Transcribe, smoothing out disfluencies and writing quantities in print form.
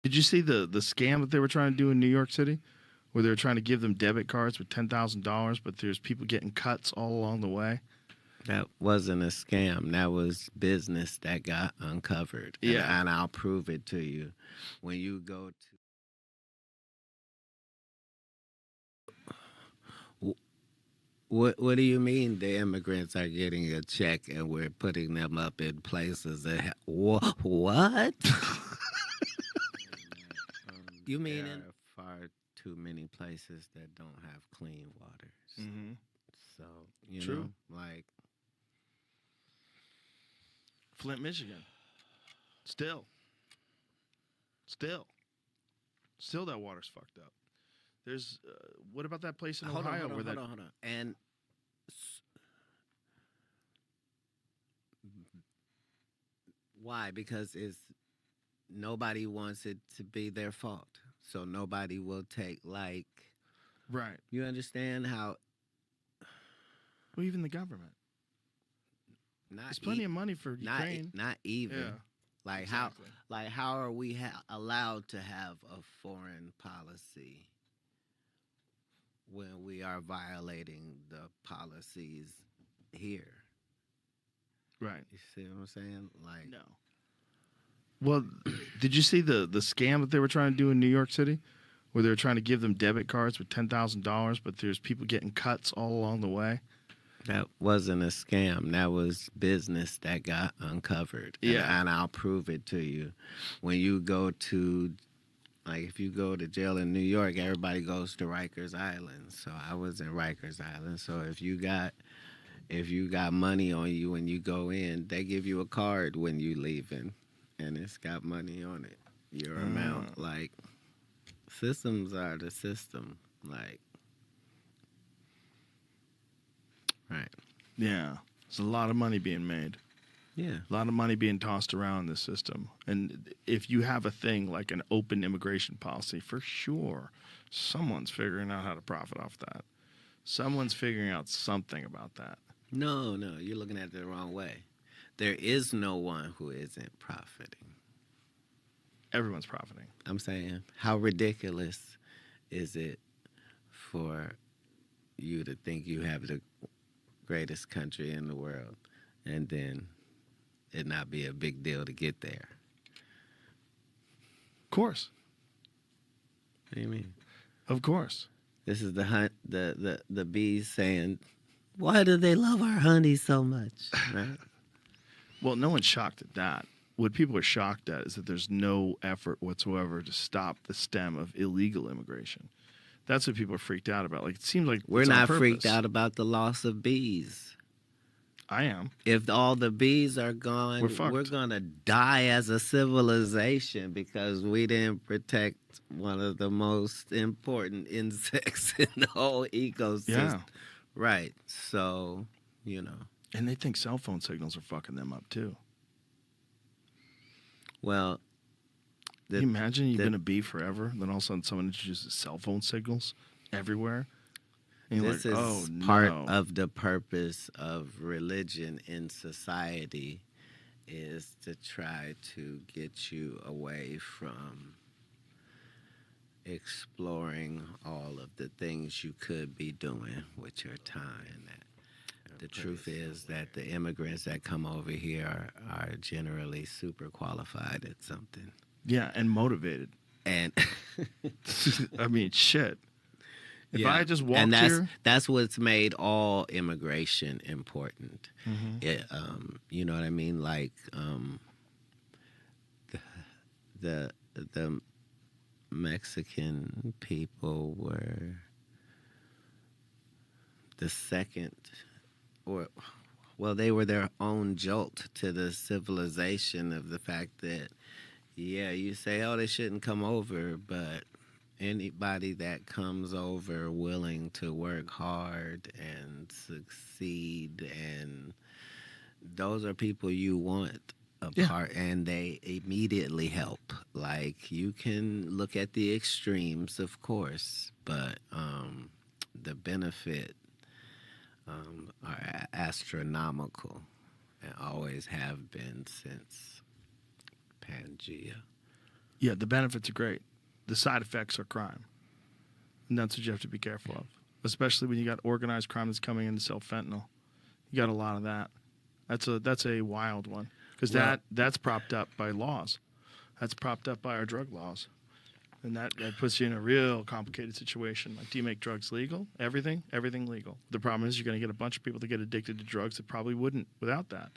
Did you see the scam that they were trying to do in New York City, where they were trying to give them debit cards with $10,000, but there's people getting cuts all along the way? That wasn't a scam. That was business that got uncovered. Yeah. And I'll prove it to you. When you go to. What do you mean the immigrants are getting a check and we're putting them up in places that what? You mean there are far too many places that don't have clean waters. Mm-hmm. So, you True. know, like Flint, Michigan. Still. Still. Still that water's fucked up. There's what about that place in Ohio where that hold on. And why? Because it's nobody wants it to be their fault. So nobody will take like right. you understand how Well, even the government. not There's plenty of money for Ukraine. Not even. Yeah. Like exactly. how are we allowed to have a foreign policy when we are violating the policies here? Right. You see what I'm saying? Like no. Well, did you see the scam that they were trying to do in New York City, where they were trying to give them debit cards with $10,000, but there's people getting cuts all along the way? that wasn't a scam. That was business that got uncovered. Yeah. And I'll prove it to you. When you go to, like, if you go to jail in New York, everybody goes to Rikers Island. So I was in Rikers Island. So if you got money on you when you go in, they give you a card when you leaving, and it's got money on it. Your amount, like, systems are the system, like. Right. Yeah. There's a lot of money being made. Yeah. A lot of money being tossed around in the system. And if you have a thing like an open immigration policy, for sure, someone's figuring out how to profit off that. Someone's figuring out something about that. No, you're looking at it the wrong way. There is no one who isn't profiting. Everyone's profiting. I'm saying, how ridiculous is it for you to think you have the greatest country in the world and then it not be a big deal to get there? Of course. What do you mean? Of course. This is the bees saying, why do they love our honey so much? Right? Well, no one's shocked at that. What people are shocked at is that there's no effort whatsoever to stop the stem of illegal immigration. That's what people are freaked out about. Like, it seems like we're it's not on purpose. freaked out about the loss of bees. I am. If all the bees are gone, we're going to die as a civilization because we didn't protect one of the most important insects in the whole ecosystem. Yeah. Right. So, you know. And they think cell phone signals are fucking them up, too. Well, can you imagine you've been a bee forever, and then all of a sudden someone introduces cell phone signals everywhere? And you're this like, is oh, part no. of the purpose of religion in society is to try to get you away from exploring all of the things you could be doing with your time. The truth is that the immigrants that come over here are generally super qualified at something. Yeah, and motivated. And I mean, shit. If I just walked and here, that's what's made all immigration important. Mm-hmm. You know what I mean? Like the Mexican people were the second, or well, they were their own jolt to the civilization of the fact that, yeah, you say, oh, they shouldn't come over, but anybody that comes over willing to work hard and succeed, and those are people you want apart, and they immediately help. Like, you can look at the extremes, of course, but the benefit are astronomical and always have been since Pangea. Yeah, the benefits are great. The side effects are crime. And that's what you have to be careful of, especially when you got organized crime that's coming in to sell fentanyl. You got a lot of that. That's a wild one because that's propped up by laws. That's propped up by our drug laws. And that puts you in a real complicated situation. Like, do you make drugs legal? Everything legal. The problem is you're going to get a bunch of people that get addicted to drugs that probably wouldn't without that.